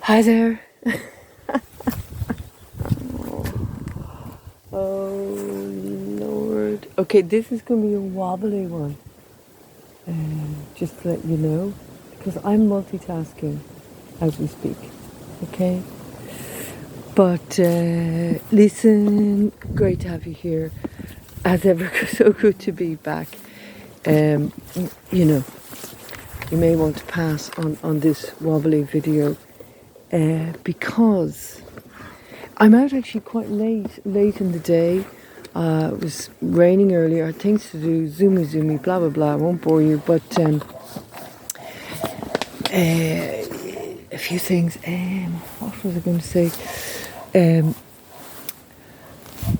Hi there. Oh Lord. Okay, this is going to be a wobbly one. Just to let you know, because I'm multitasking as we speak. Okay? But listen, great to have you here. As ever, so good to be back. You know, you may want to pass on this wobbly video because I'm out actually quite late in the day. It was raining earlier. I had things to do, zoomy, blah, blah, blah. I won't bore you, but a few things. What was I going to say?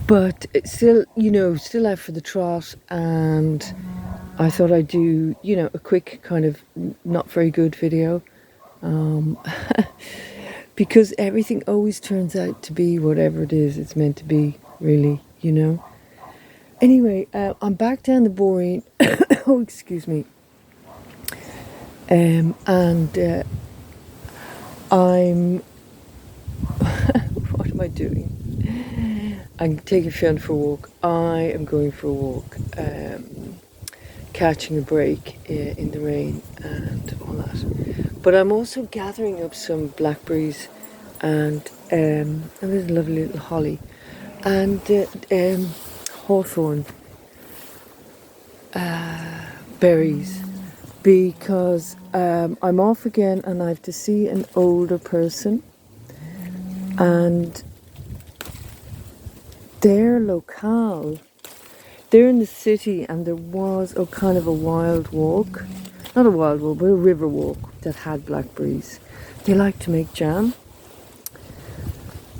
But still, still out for the trot, and I thought I'd do, a quick kind of not very good video. Because everything always turns out to be whatever it is it's meant to be, really, Anyway, I'm back down the Boreen. Oh, excuse me. And I'm... what am I doing? I'm taking Fionn for a walk. I am going for a walk, catching a break in the rain and all that. But I'm also gathering up some blackberries and there's a lovely little holly and hawthorn berries, because I'm off again and I have to see an older person, and their locale, they're in the city, and there was a kind of a wild walk, not a wild walk, but a river walk that had blackberries. They like to make jam.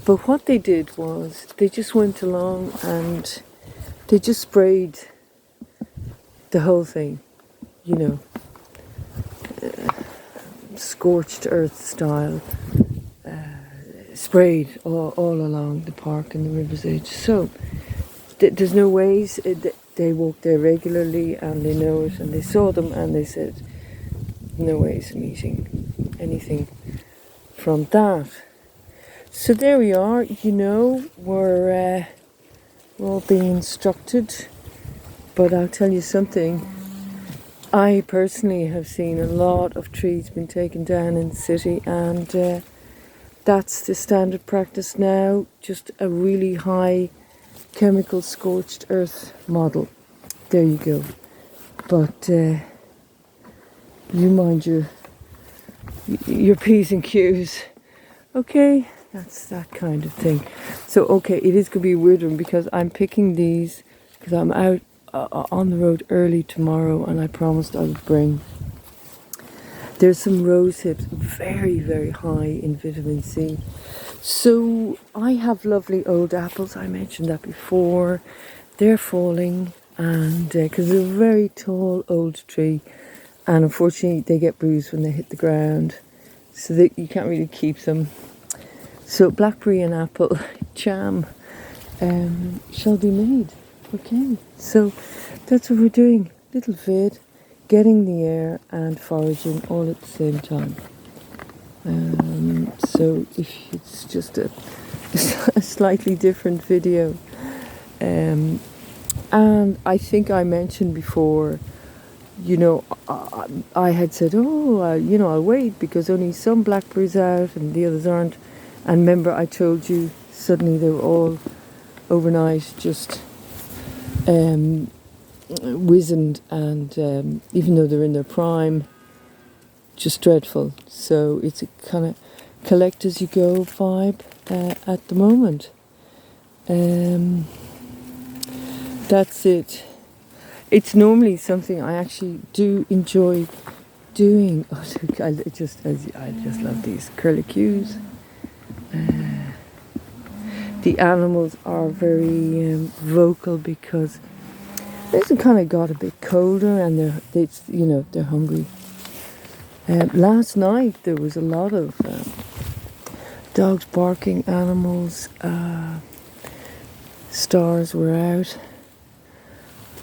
But what they did was they just went along and they just sprayed the whole thing, scorched earth style, sprayed all along the park and the river's edge. So there's no ways. They walk there regularly and they know it, and they saw them and they said, no ways of eating anything from that. So there we are, we're all being instructed. But I'll tell you something, I personally have seen a lot of trees being taken down in the city, and that's the standard practice now, just a really high chemical scorched earth model. There you go. But you mind your P's and Q's. Okay, that's that kind of thing. So, okay, it is going to be a weird one because I'm picking these because I'm out on the road early tomorrow, and I promised I would bring. There's some rose hips, very, very high in vitamin C. So I have lovely old apples. I mentioned that before. They're falling, and because they're a very tall old tree, and unfortunately they get bruised when they hit the ground, so that you can't really keep them. So blackberry and apple jam shall be made. Okay, so that's what we're doing. Little vid, getting the air and foraging all at the same time. So if it's just a slightly different video. And I think I mentioned before, I had said, I'll wait because only some blackberries out and the others aren't. And remember, I told you suddenly they were all overnight just wizened, and even though they're in their prime, just dreadful. So it's a kind of collect as you go vibe at the moment. That's it. It's normally something I actually do enjoy doing. Oh, I just love these curlicues. The animals are very vocal because it's kind of got a bit colder, and they're hungry. Last night there was a lot of dogs barking, animals. Stars were out,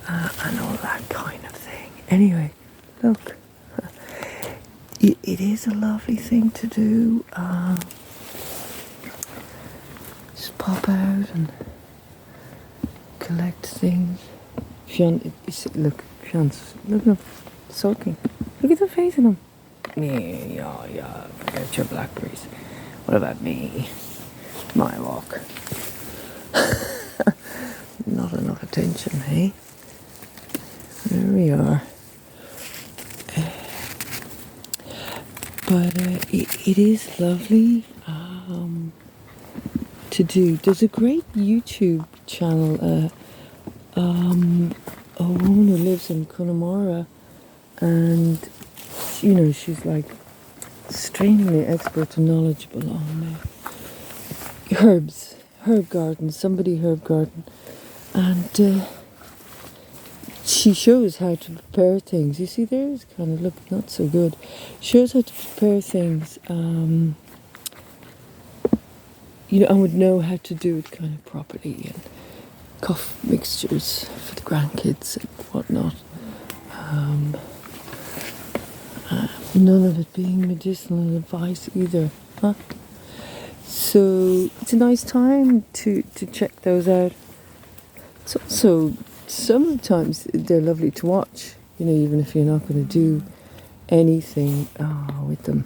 and all that kind of thing. Anyway, look, it is a lovely thing to do. Just pop out and collect things. Fionn, look, Fionn's look at him, sulking. Look at the face of him. Yeah, forget your blackberries. What about me? My walk. Not enough attention, hey? There we are. But it is lovely to do. There's a great YouTube channel. A woman who lives in Connemara, and she's like extremely expert and knowledgeable on herb garden, herb garden, and she shows how to prepare things. You see, there's kind of look not so good. Shows how to prepare things, and would know how to do it kind of properly, and cough mixtures for the grandkids and whatnot. None of it being medicinal advice either, huh? So it's a nice time to check those out. It's also sometimes they're lovely to watch, even if you're not going to do anything with them.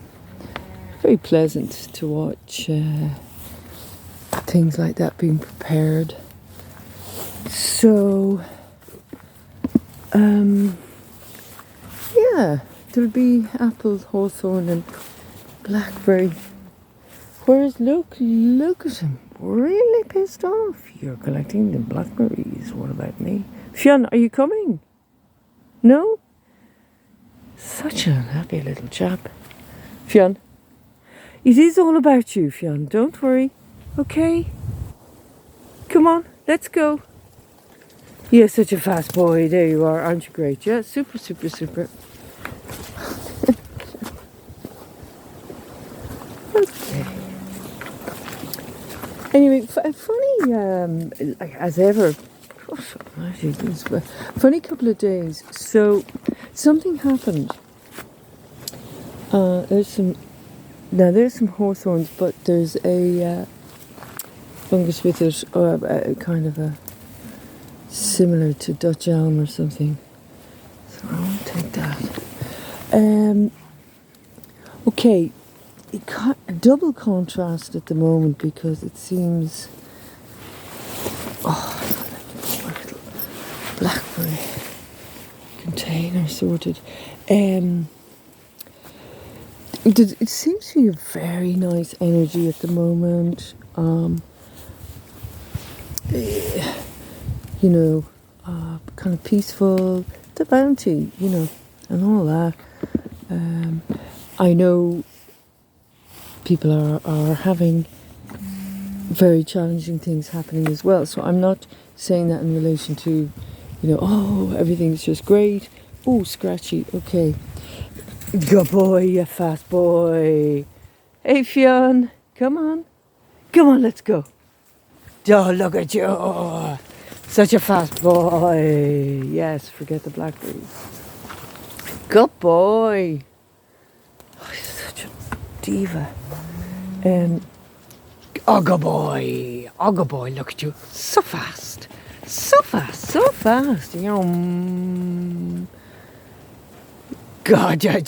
Very pleasant to watch things like that being prepared. So, yeah, there'll be apple, hawthorn and blackberry. Whereas look at him, really pissed off. You're collecting the blackberries, what about me? Fionn, are you coming? No? Such an happy little chap. Fionn, it is all about you, Fionn, don't worry, okay? Come on, let's go. You're such a fast boy, there you are, aren't you great? Yeah, super. Okay. Anyway, funny, as ever, funny couple of days. So, something happened. There's some hawthorns, but there's a fungus with it, or kind of a similar to Dutch elm or something. So I won't take that. Okay. Double contrast at the moment because it seems my little blackberry container sorted. It seems to be a very nice energy at the moment. Kind of peaceful, the bounty, and all that. I know people are having very challenging things happening as well. So I'm not saying that in relation to, everything's just great. Oh, scratchy. Okay. Good boy, you fast boy. Hey, Fionn, come on, let's go. Oh, look at you. Such a fast boy. Yes, forget the blackberries. Good boy. Oh, he's such a diva. Good boy, look at you. So fast. God, yeah.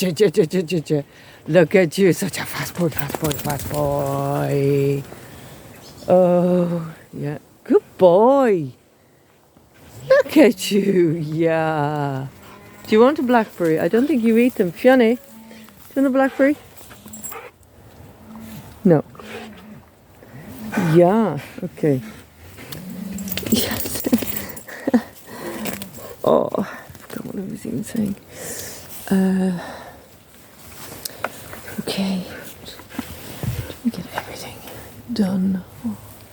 Look at you, such a fast boy. Oh, yeah. Good boy. Look at you, yeah. Do you want a blackberry? I don't think you eat them. Fiona, do you want a blackberry? No. Yeah, okay. Yes. Oh, I forgot what I was even saying. Okay. Let me get everything done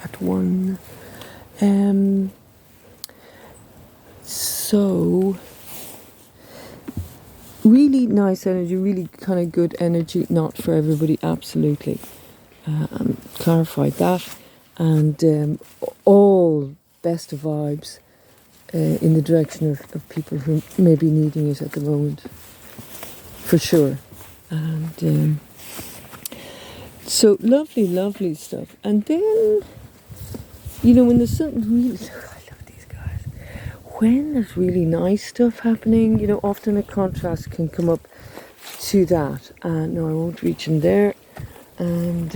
at one. So, really nice energy, really kind of good energy, not for everybody, absolutely. Clarified that, and all best of vibes in the direction of people who may be needing it at the moment, for sure. And so lovely, lovely stuff. And then, when there's something really, I love these guys. When there's really nice stuff happening, often a contrast can come up to that. No, I won't reach in there. And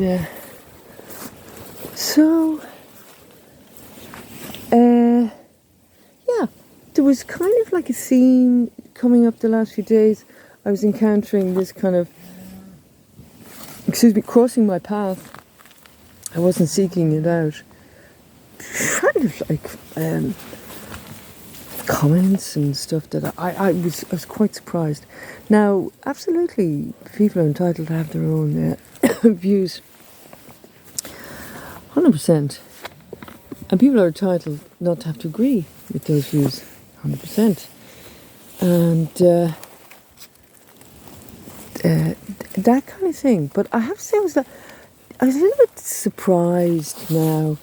so, yeah, there was kind of like a theme coming up the last few days. I was encountering this kind of, crossing my path. I wasn't seeking it out. Kind of like comments and stuff that I was quite surprised. Now, absolutely, people are entitled to have their own views, 100%. And people are entitled not to have to agree with those views, 100%. And that kind of thing. But I have to say, I was a little bit surprised now.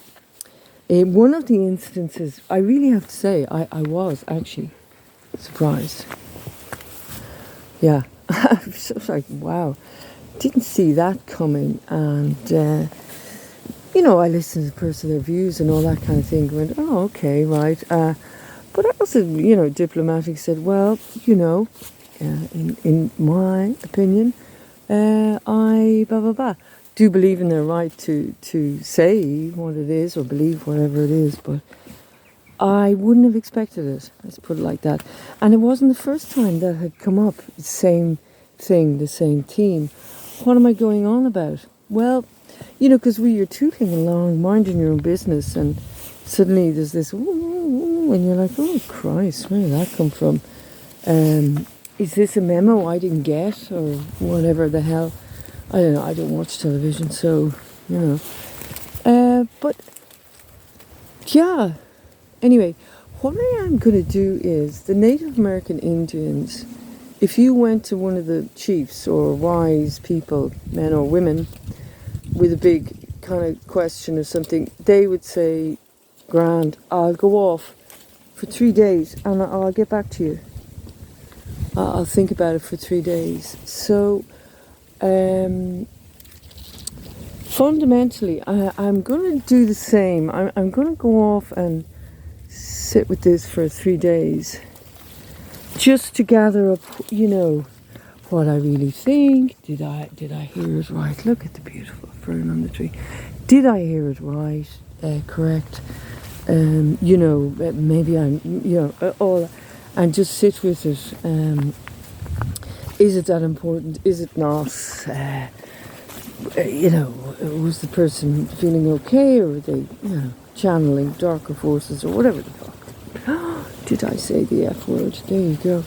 In one of the instances, I really have to say, I was actually surprised. Yeah, I was like, wow, didn't see that coming. And, I listened to the person's views and all that kind of thing. Went, oh, okay, right. But I also, diplomatic said, well, in my opinion, I blah blah blah. Do believe in their right to say what it is or believe whatever it is, but I wouldn't have expected it. Let's put it like that. And it wasn't the first time that had come up. The same thing, the same theme. What am I going on about? Well, because you're tootling along, minding your own business, and suddenly there's this, and you're like, oh Christ, where did that come from? Is this a memo I didn't get, or whatever the hell? I don't know. I don't watch television, so but yeah. Anyway, what I am going to do is the Native American Indians. If you went to one of the chiefs or wise people, men or women, with a big kind of question or something, they would say, "Grand, I'll go off for 3 days and I'll get back to you. I'll think about it for 3 days." So. Fundamentally, I'm going to do the same. I'm going to go off and sit with this for 3 days, just to gather up, what I really think. Did I hear it right? Look at the beautiful fern on the tree. Did I hear it right? Correct. Maybe I'm, all, and just sit with it. Is it that important? Is it not? Was the person feeling okay, or were they, channeling darker forces or whatever the fuck? Did I say the F word? There you go.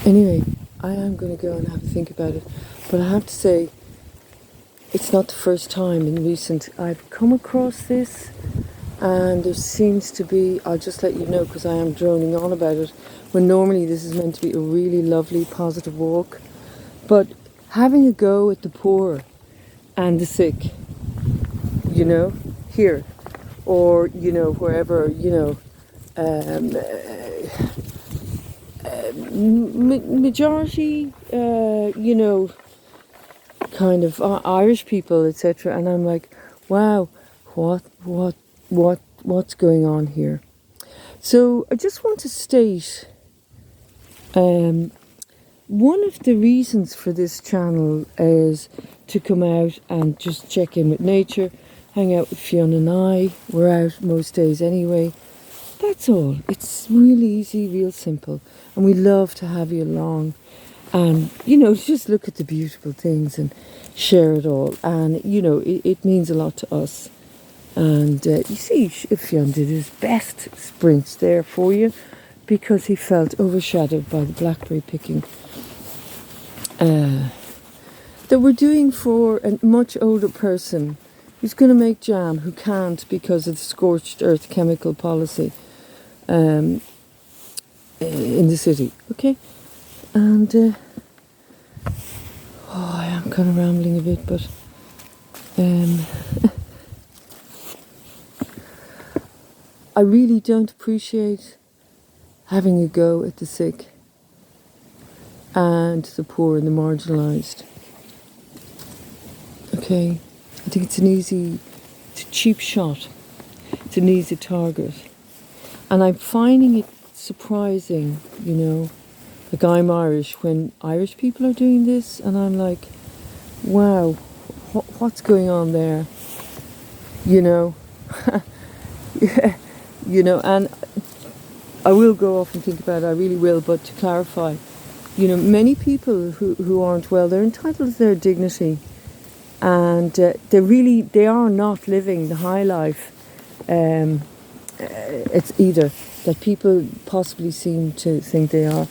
Anyway, I am going to go and have a think about it. But I have to say, it's not the first time in recent I've come across this. And there seems to be, I'll just let you know because I am droning on about it, when normally this is meant to be a really lovely, positive walk. But having a go at the poor and the sick, here, or, wherever, majority, kind of Irish people, etc. And I'm like, wow, what's going on here? So I just want to state one of the reasons for this channel is to come out and just check in with nature, hang out with Fiona and I. We're out most days anyway. That's all. It's really easy, real simple, and we love to have you along and just look at the beautiful things and share it all. And it means a lot to us. And you see, Fionn did his best sprints there for you because he felt overshadowed by the blackberry picking that we're doing for a much older person who's going to make jam, who can't because of the scorched earth chemical policy in the city. Okay? And I am kind of rambling a bit, but I really don't appreciate having a go at the sick and the poor and the marginalised. Okay, I think it's it's a cheap shot. It's an easy target. And I'm finding it surprising, like I'm Irish, when Irish people are doing this, and I'm like, wow, what's going on there? Yeah, and I will go off and think about it, I really will, but to clarify, many people who aren't well, they're entitled to their dignity, and they are not living the high life. It's either that people possibly seem to think they are.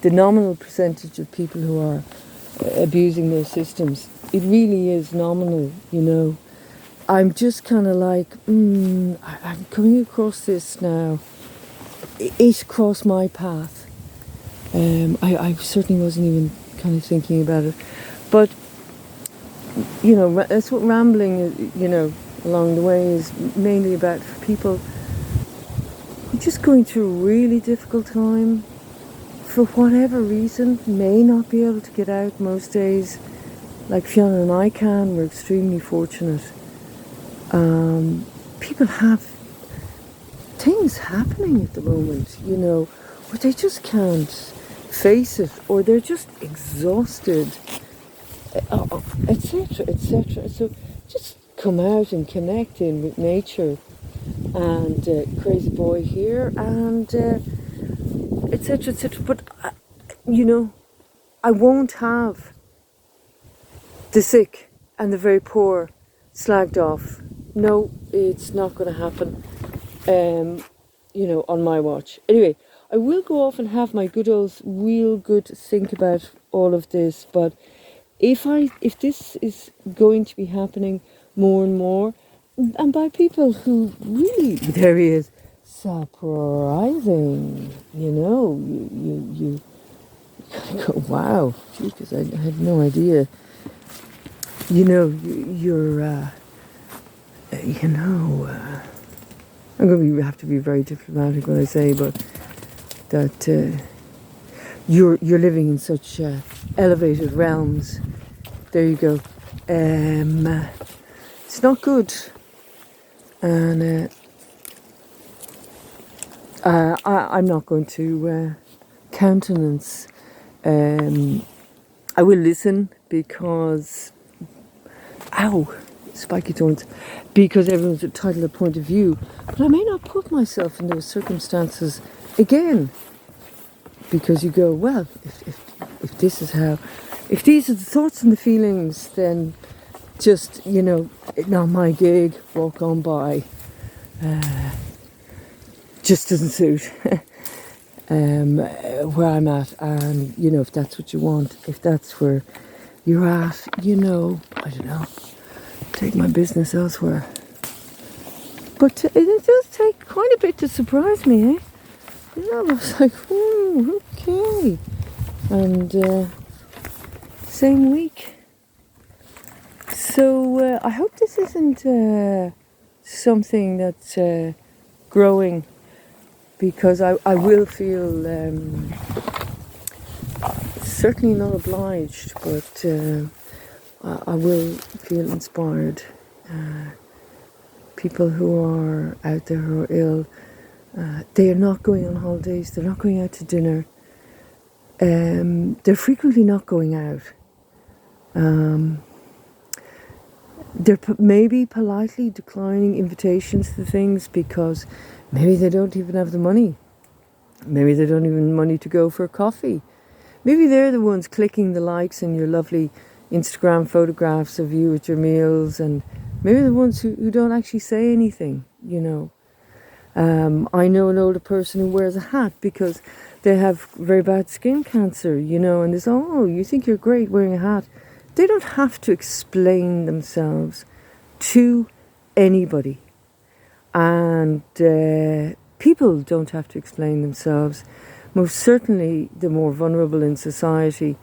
The nominal percentage of people who are abusing their systems, it really is nominal, I'm just kind of like, I'm coming across this now. It crossed my path. I certainly wasn't even kind of thinking about it. But, that's what rambling is, along the way is mainly about for people who are just going through a really difficult time. For whatever reason, may not be able to get out most days. Like Fiona and I can, we're extremely fortunate. People have things happening at the moment, where they just can't face it, or they're just exhausted, etc., etc. So just come out and connect in with nature, and crazy boy here, and etc., etc. But I won't have the sick and the very poor slagged off. No, it's not going to happen, on my watch. Anyway, I will go off and have my real good think about all of this, but if this is going to be happening more and more, and by people who really, there he is, surprising, you kind of go, wow, because I had no idea. You're I'm going to have to be very diplomatic when I say, but that you're living in such elevated realms. There you go. It's not good, and I'm not going to countenance. I will listen because, spiky thorns, because everyone's entitled to a point of view. But I may not put myself in those circumstances again, because you go, well, if this is how, if these are the thoughts and the feelings, then just, not my gig, walk on by. Just doesn't suit where I'm at, and if that's what you want, if that's where you're at, I don't know, take my business elsewhere. But it does take quite a bit to surprise me, eh? I was like, okay. And same week. So I hope this isn't something that's growing, because I will feel certainly not obliged, but I will feel inspired. People who are out there who are ill, they are not going on holidays, they're not going out to dinner, they're frequently not going out. They're maybe politely declining invitations to things because maybe they don't even have the money. Maybe they don't even have money to go for a coffee. Maybe they're the ones clicking the likes in your lovely Instagram photographs of you at your meals, and maybe the ones who don't actually say anything, I know an older person who wears a hat because they have very bad skin cancer, and there's, you think you're great wearing a hat. They don't have to explain themselves to anybody. And people don't have to explain themselves. Most certainly the more vulnerable in society.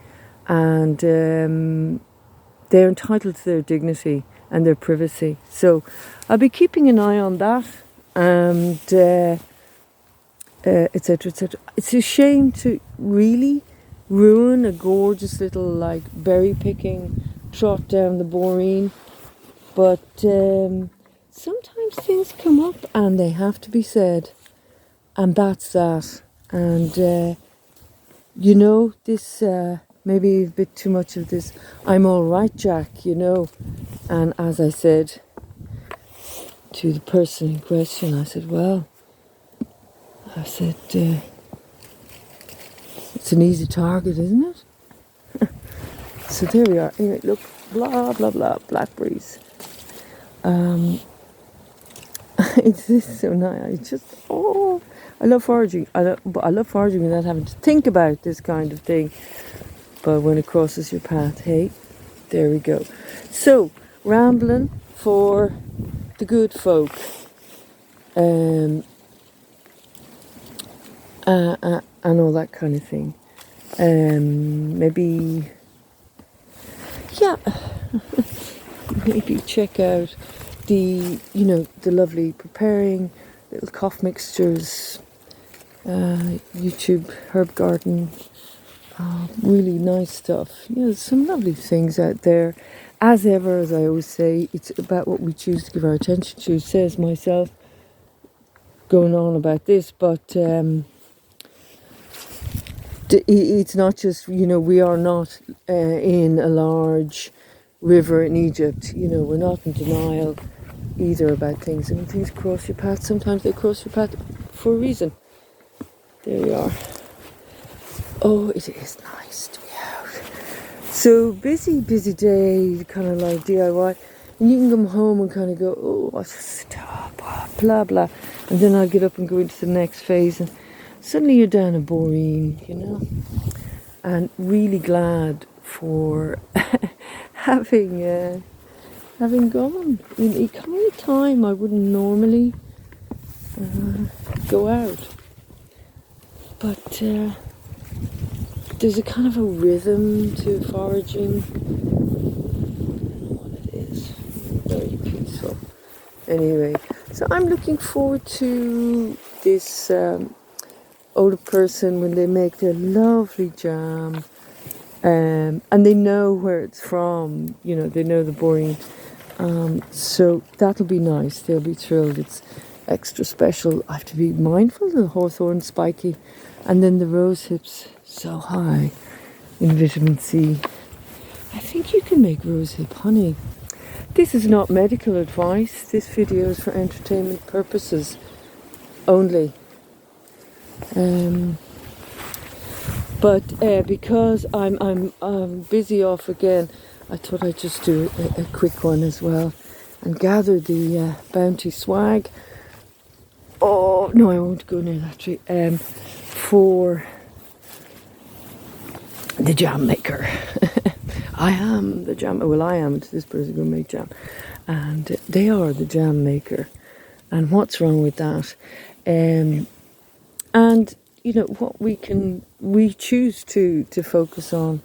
And they're entitled to their dignity and their privacy. So I'll be keeping an eye on that. And etc., etc. It's a shame to really ruin a gorgeous little like berry picking trot down the Boreen. But sometimes things come up and they have to be said, and that's that. And you know, this maybe a bit too much of this I'm all right Jack, you know. And as I said to the person in question, I said, it's an easy target, isn't it? So there we are. Anyway, look, blah, blah, blah, blackberries. It's this so nice. I love foraging. But I love foraging without having to think about this kind of thing. But when it crosses your path, hey, there we go. So, rambling for the good folk. And all that kind of thing. Maybe check out the lovely preparing little cough mixtures, YouTube herb garden, really nice stuff. Some lovely things out there. As ever, as I always say, it's about what we choose to give our attention to. Says myself, going on about this, but it's not just, we are not in a large river in Egypt. We're not in denial either about things. And when things cross your path, sometimes they cross your path for a reason. There we are. Oh, it is nice to be out. So busy day, kind of like DIY. And you can come home and kind of go, oh, what's stop, blah, blah. And then I'll get up and go into the next phase. And suddenly you're down a Boreen, And really glad for having gone. In a kind of time I wouldn't normally go out. But there's a kind of a rhythm to foraging. I don't know what it is. Very peaceful. Anyway, so I'm looking forward to this older person when they make their lovely jam. And they know where it's from. They know the Boreen. So that'll be nice. They'll be thrilled. It's extra special. I have to be mindful of the hawthorn spiky. And then the rose hips, so high in vitamin C. I think you can make rose hip honey. This is not medical advice. This video is for entertainment purposes only. But because I'm busy off again, I thought I'd just do a quick one as well and gather the bounty swag. Oh no, I won't go near that tree. For the jam maker. I am the jam. Well, I am. It's this person going to make jam, and they are the jam maker. And what's wrong with that? And what we choose to focus on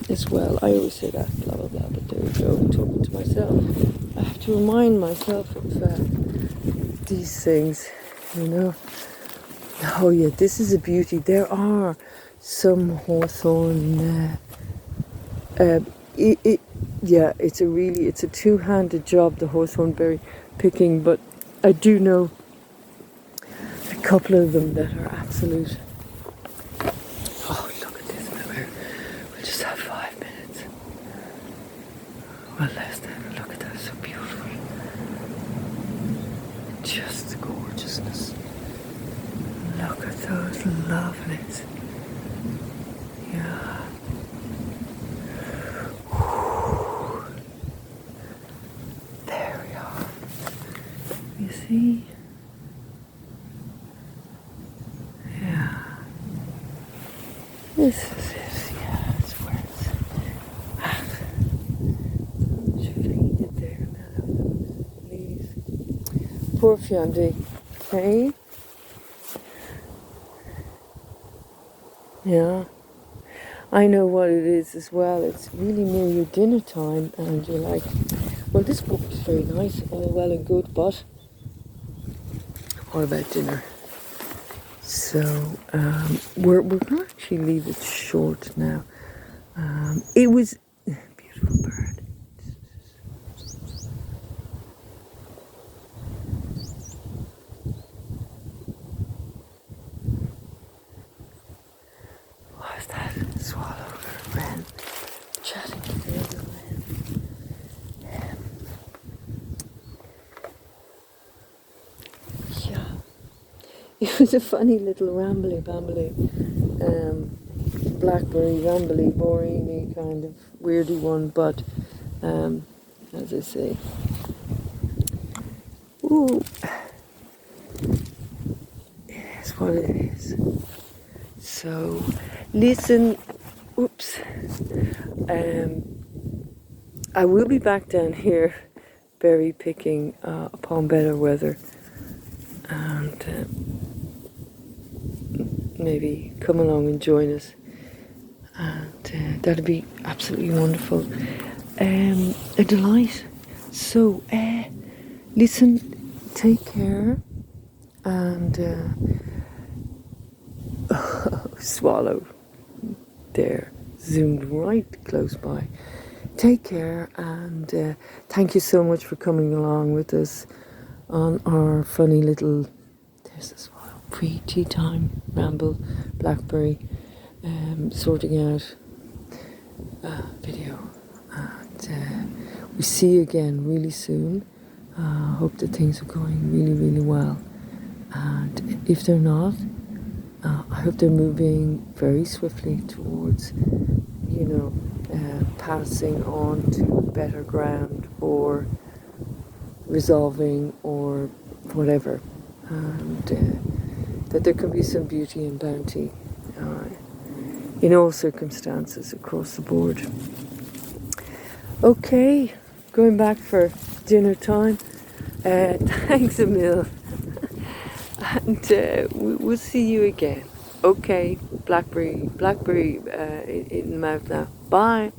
as well. I always say that, blah blah blah. But there we go. I'm talking to myself. I have to remind myself of these things. Oh yeah, this is a beauty. There are some hawthorn. It's a two-handed job, the hawthorn berry picking. But I do know a couple of them that are absolute. Oh, look at this! We'll just have 5 minutes. Well, less than. Look at that, so beautiful. Just the gorgeousness. Look at those lovelies. Yeah. There we are. You see? Yeah. This is it. Yeah, it's where it's at. Should read it there now. Please. Poor Fiamdi. Okay. Yeah, I know what it is as well. It's really near your dinner time and you're like, well, this book is very nice, all well and good, but what about dinner? So we're going to actually leave it short now. It was beautiful bird. What is that? Swallow or wren chatting to the other wren. Yeah, it was a funny little rambly bambly, blackberry rambly boreeny kind of weirdy one, but as I say, ooh, it is what it is. So, listen, oops, I will be back down here berry picking upon better weather, and maybe come along and join us, and that'd be absolutely wonderful. A delight. So, listen, take care, and swallow there, zoomed right close by. Take care, and thank you so much for coming along with us on our funny little, there's this pre-tea time ramble, blackberry, sorting out video. And we see you again really soon. Hope that things are going really, really well. And if they're not, I hope they're moving very swiftly towards, passing on to better ground or resolving or whatever. And that there can be some beauty and bounty in all circumstances across the board. Okay, going back for dinner time. Thanks a mil. And we'll see you again. Okay, blackberry in the mouth now. Bye.